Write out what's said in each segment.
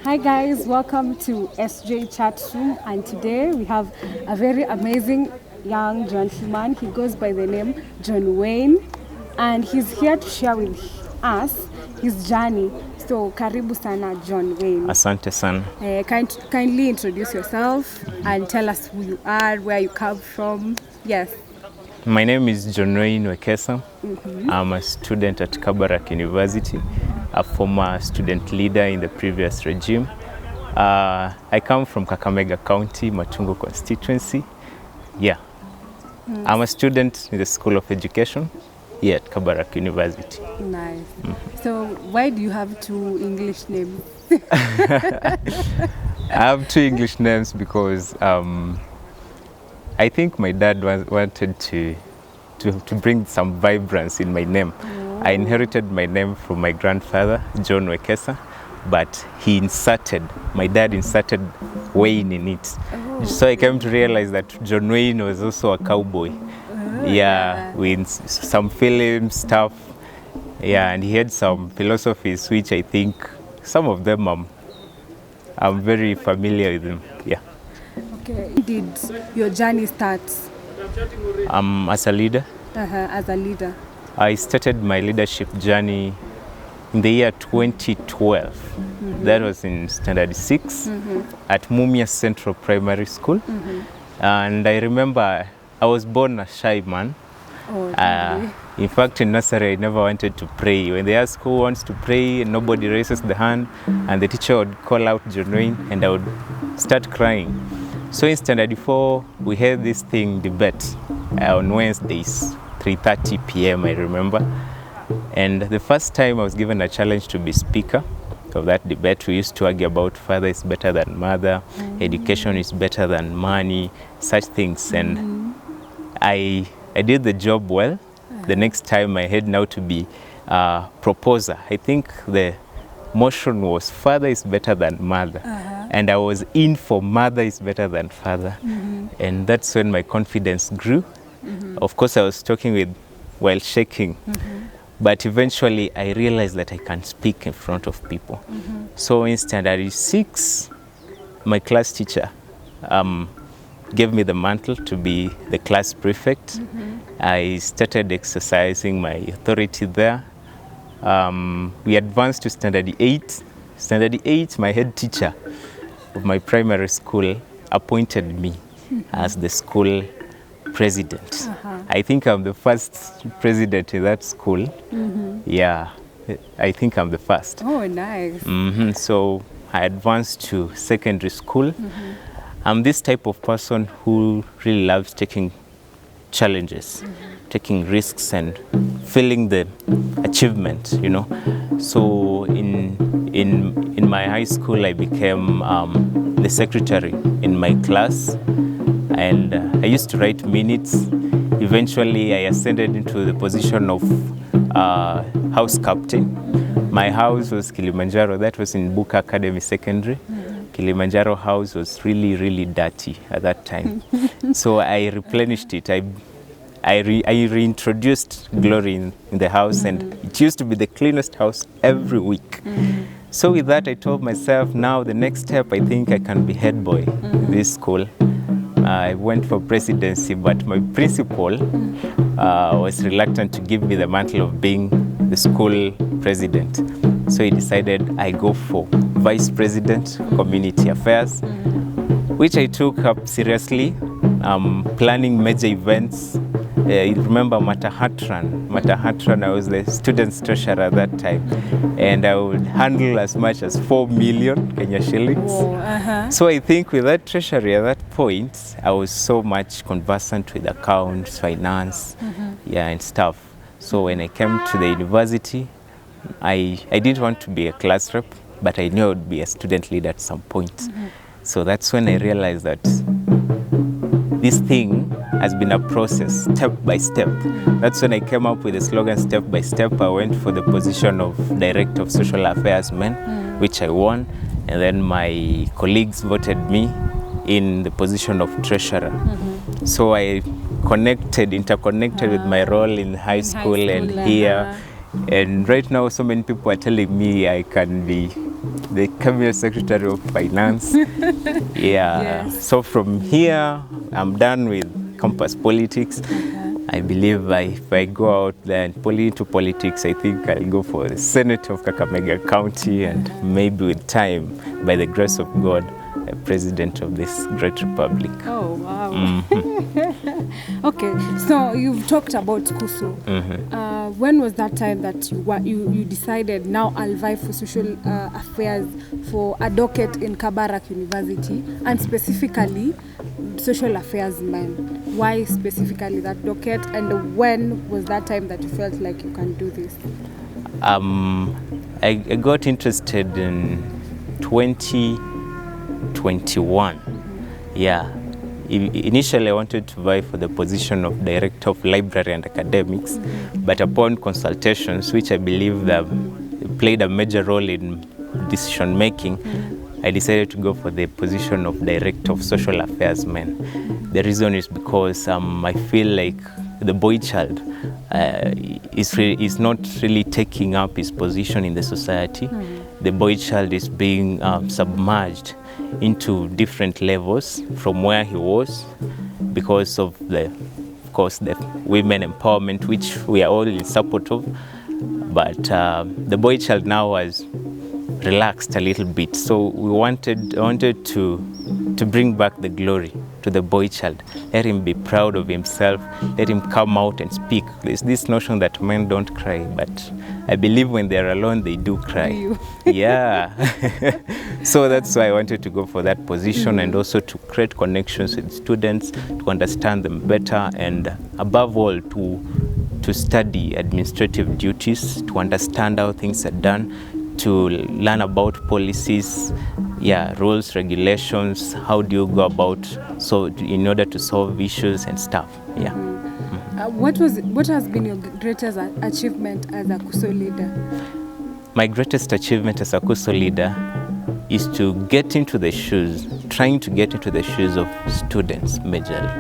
Hi guys, welcome to SJ Chat Room, and today we have a very amazing young gentleman. He goes by the name John Wayne, and he's here to share with us his journey. So karibu sana John Wayne. Asante sana. Kindly introduce yourself and tell us who you are, where you come from. Yes. My name is John Wayne Wekesa. I'm a student at Kabarak University, a former student leader in the previous regime. I come from Kakamega County, Matungo constituency. Yeah. I'm a student in the School of Education here at Kabarak University. Nice. So why do you have two English names? I have two English names because I think my dad wanted to bring some vibrance in my name. I inherited my name from my grandfather, John Wekesa, but my dad inserted Wayne in it. So I came to realize that John Wayne was also a cowboy. Yeah, with some film stuff. Yeah, and he had some philosophies which I think some of them I'm very familiar with them. Yeah. Okay. Did your journey start? As a leader. As a leader. I started my leadership journey in the year 2012. That was in Standard 6 at Mumia Central Primary School. And I remember I was born a shy man. In fact, in nursery, I never wanted to pray. When they ask who wants to pray, nobody raises the hand, and the teacher would call out John Wayne, and I would start crying. So in Standard 4, we had this debate on Wednesdays, 3:30 p.m., I remember. And the first time I was given a challenge to be speaker of that debate, we used to argue about father is better than mother, education is better than money, such things. And I did the job well. The next time I had now to be a proposer. I think the motion was father is better than mother. And I was in for mother is better than father. And that's when my confidence grew. Of course, I was talking while shaking. But eventually I realized that I can speak in front of people. So in Standard 6, my class teacher gave me the mantle to be the class prefect. I started exercising my authority there. We advanced to Standard 8. Standard 8, my head teacher of my primary school appointed me as the school president. I think I'm the first president in that school. Yeah, I think I'm the first. Oh, nice. So I advanced to secondary school. I'm this type of person who really loves taking challenges, taking risks and feeling the achievement, you know. So in my high school, I became the secretary in my class, and I used to write minutes. Eventually, I ascended into the position of house captain. My house was Kilimanjaro. That was in Buka Academy Secondary. Kilimanjaro house was really, really dirty at that time. So I replenished it. I reintroduced glory in the house, and it used to be the cleanest house every week. So with that, I told myself, now the next step, I think I can be head boy in this school. I went for presidency, but my principal was reluctant to give me the mantle of being the school president. So he decided I go for vice president, community affairs, which I took up seriously, planning major events. You remember Matahatran, I was the student's treasurer at that time, and I would handle as much as 4 million Kenya shillings. So I think with that treasury at that point, I was so much conversant with accounts, finance, and stuff. So when I came to the university, I didn't want to be a class rep, but I knew I would be a student leader at some point. So that's when I realized that this thing has been a process, step by step. That's when I came up with the slogan, step by step. I went for the position of Director of Social Affairs Men, which I won. And then my colleagues voted me in the position of Treasurer. So I interconnected with my role in high school and here. And right now, so many people are telling me I can be the Cabinet Secretary of Finance. Yeah. Yes. So from here, I'm done with campus politics. I believe if I go out there and into politics, I think I'll go for the Senate of Kakamega County, and maybe with time, by the grace of God, a president of this great republic. Oh, wow. Okay, so you've talked about Kusu. When was that time that you decided, now I'll vie for social affairs for a docket in Kabarak University, and specifically social affairs men? Why specifically that docket, and when was that time that you felt like you can do this? I got interested in 2021. Yeah. Initially, I wanted to vie for the position of Director of Library and Academics, but upon consultations, which I believe played a major role in decision making, I decided to go for the position of Director of Social Affairs Men. The reason is because I feel like the boy child is not really taking up his position in the society. The boy child is being submerged into different levels from where he was because of the women empowerment, which we are all in support of. But the boy child now has relaxed a little bit, so I wanted to bring back the glory to the boy child. Let him be proud of himself. Let him come out and speak. There's this notion that men don't cry, but I believe when they're alone, they do cry. Yeah. So that's why I wanted to go for that position, and also to create connections with students, to understand them better, and above all, to study administrative duties, to understand how things are done, to learn about policies, rules, regulations, how do you go about, so in order to solve issues and stuff. What has been your greatest achievement as a KUSO leader? My greatest achievement as a KUSO leader is to trying to get into the shoes of students majorly,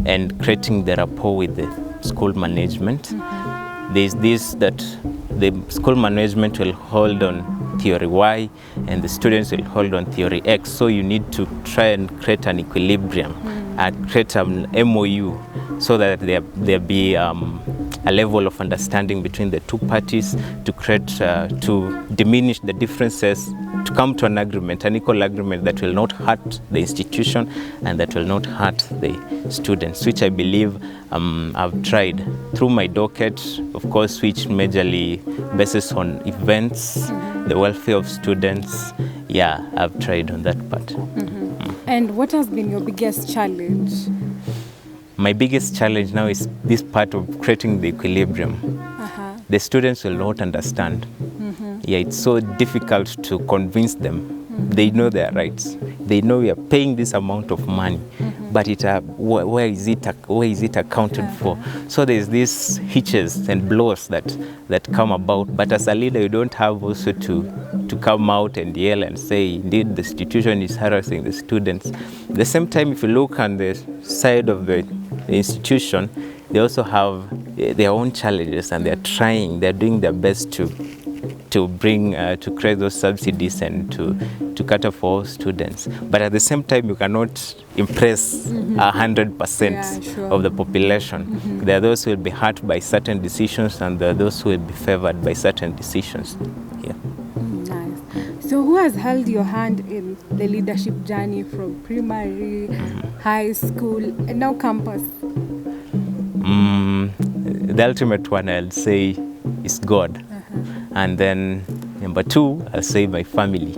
and creating the rapport with the school management. There's this that the school management will hold on theory Y and the students will hold on theory X. So you need to try and create an equilibrium and create an MOU so that there be a level of understanding between the two parties, to create, to diminish the differences, to come to an agreement, an equal agreement that will not hurt the institution and that will not hurt the students, which I believe I've tried through my docket, of course, which majorly bases on events, the welfare of students. I've tried on that part. And what has been your biggest challenge? My biggest challenge now is this part of creating the equilibrium. The students will not understand. It's so difficult to convince them. They know their rights. They know we are paying this amount of money, but where is it accounted for? So there's these hitches and blows that come about. But as a leader, you don't have also to come out and yell and say, indeed, the institution is harassing the students. At the same time, if you look on the side of the institution, they also have their own challenges, and they're doing their best to create those subsidies and to cater for all students. But at the same time, you cannot impress 100% of the population. There are those who will be hurt by certain decisions, and there are those who will be favored by certain decisions. Nice. So who has held your hand in the leadership journey from primary, high school, and now campus? The ultimate one, I'll say, is God. And then number two, I'll say my family,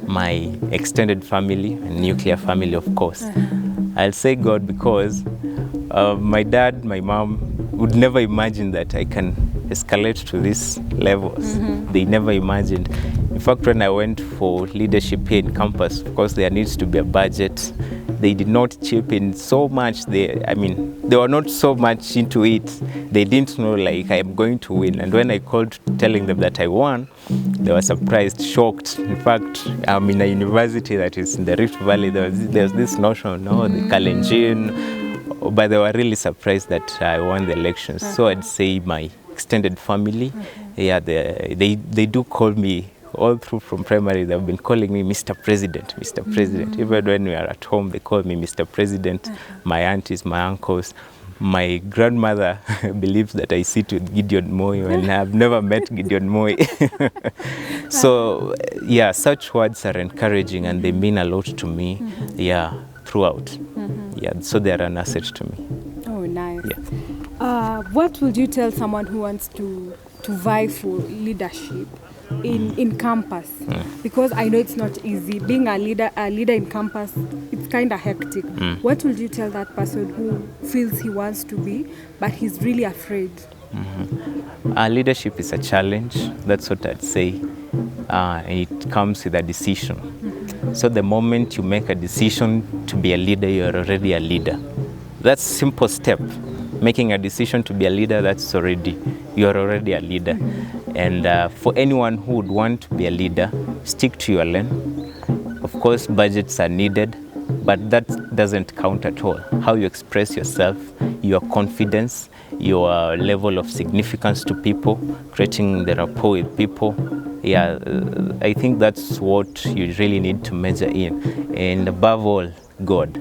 my extended family, and nuclear family, of course. I'll say God because my dad, my mom would never imagine that I can escalate to these levels. They never imagined. In fact, when I went for leadership here in campus, of course, there needs to be a budget. They did not chip in so much. They were not so much into it. They didn't know like I am going to win. And when I called telling them that I won, they were surprised, shocked. In fact, I'm in a university that is in the Rift Valley. There's this notion, the Kalenjin, but they were really surprised that I won the elections. So I'd say my extended family, they do call me all through from primary, they've been calling me Mr. President, Mr. President. Even when we are at home, they call me Mr. President. My aunties, my uncles. My grandmother believes that I sit with Gideon Moi, and I've never met Gideon Moi. So, yeah, such words are encouraging, and they mean a lot to me, yeah, throughout. Yeah, so they're an asset to me. Oh, nice. Yeah. What would you tell someone who wants to vie for leadership in campus? Because I know it's not easy. Being a leader in campus, it's kind of hectic. What would you tell that person who feels he wants to be, but he's really afraid? Leadership is a challenge. That's what I'd say. It comes with a decision. So the moment you make a decision to be a leader, you're already a leader. That's a simple step. Making a decision to be a leader, you're already a leader. And for anyone who would want to be a leader, stick to your lane. Of course, budgets are needed, but that doesn't count at all. How you express yourself, your confidence, your level of significance to people, creating the rapport with people. Yeah, I think that's what you really need to measure in. And above all, God.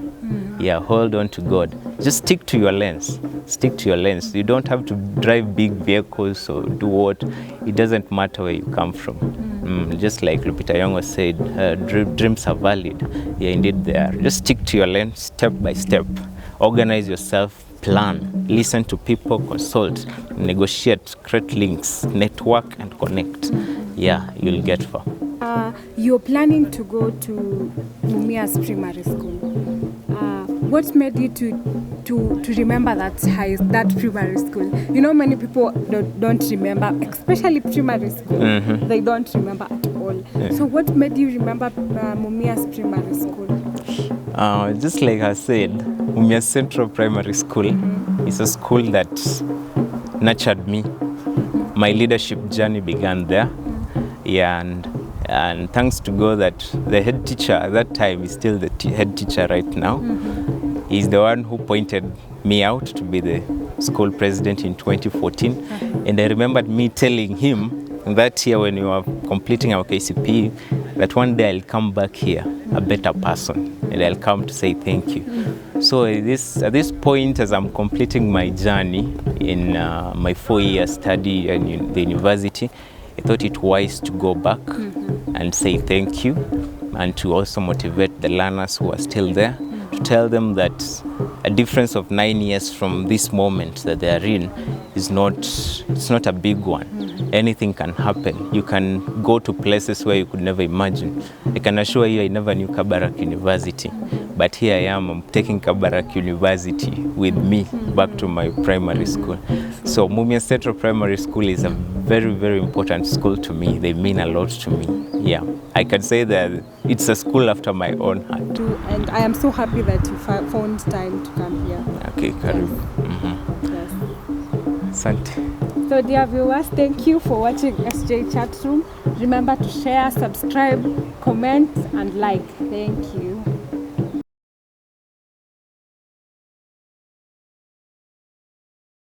Yeah, hold on to God. Just stick to your lanes. Stick to your lanes. You don't have to drive big vehicles or do what. It doesn't matter where you come from. Just like Lupita Nyong'o said, dreams are valid. Yeah, indeed they are. Just stick to your lane step by step. Organize yourself, plan, listen to people, consult, negotiate, create links, network and connect. Yeah, you'll get far. You're planning to go to Mumias Primary School. What made you to remember that primary school? You know, many people don't remember, especially primary school. They don't remember at all. So what made you remember Mumias Primary School? Just like I said, Mumias Central Primary School is a school that nurtured me. My leadership journey began there. Yeah, and thanks to God that the head teacher at that time is still the head teacher right now. He's the one who pointed me out to be the school president in 2014. And I remembered me telling him that year when we were completing our KCPE that one day I'll come back here a better person, and I'll come to say thank you. So at this point, as I'm completing my journey in my 4-year study in the university, I thought it wise to go back and say thank you, and to also motivate the learners who are still there, to tell them that a difference of 9 years from this moment that they are in is not a big one. Anything can happen. You can go to places where you could never imagine. I can assure you I never knew Kabarak University, but here I am, I'm taking Kabarak University with me back to my primary school. So Mumias Central Primary School is a very, very important school to me. They mean a lot to me. Yeah, I can say that it's a school after my own heart. And I am so happy that you found time to come here. Okay, Karibu. Yes. Asante. So dear viewers, thank you for watching SJ Chat Room. Remember to share, subscribe, comment and like. Thank you.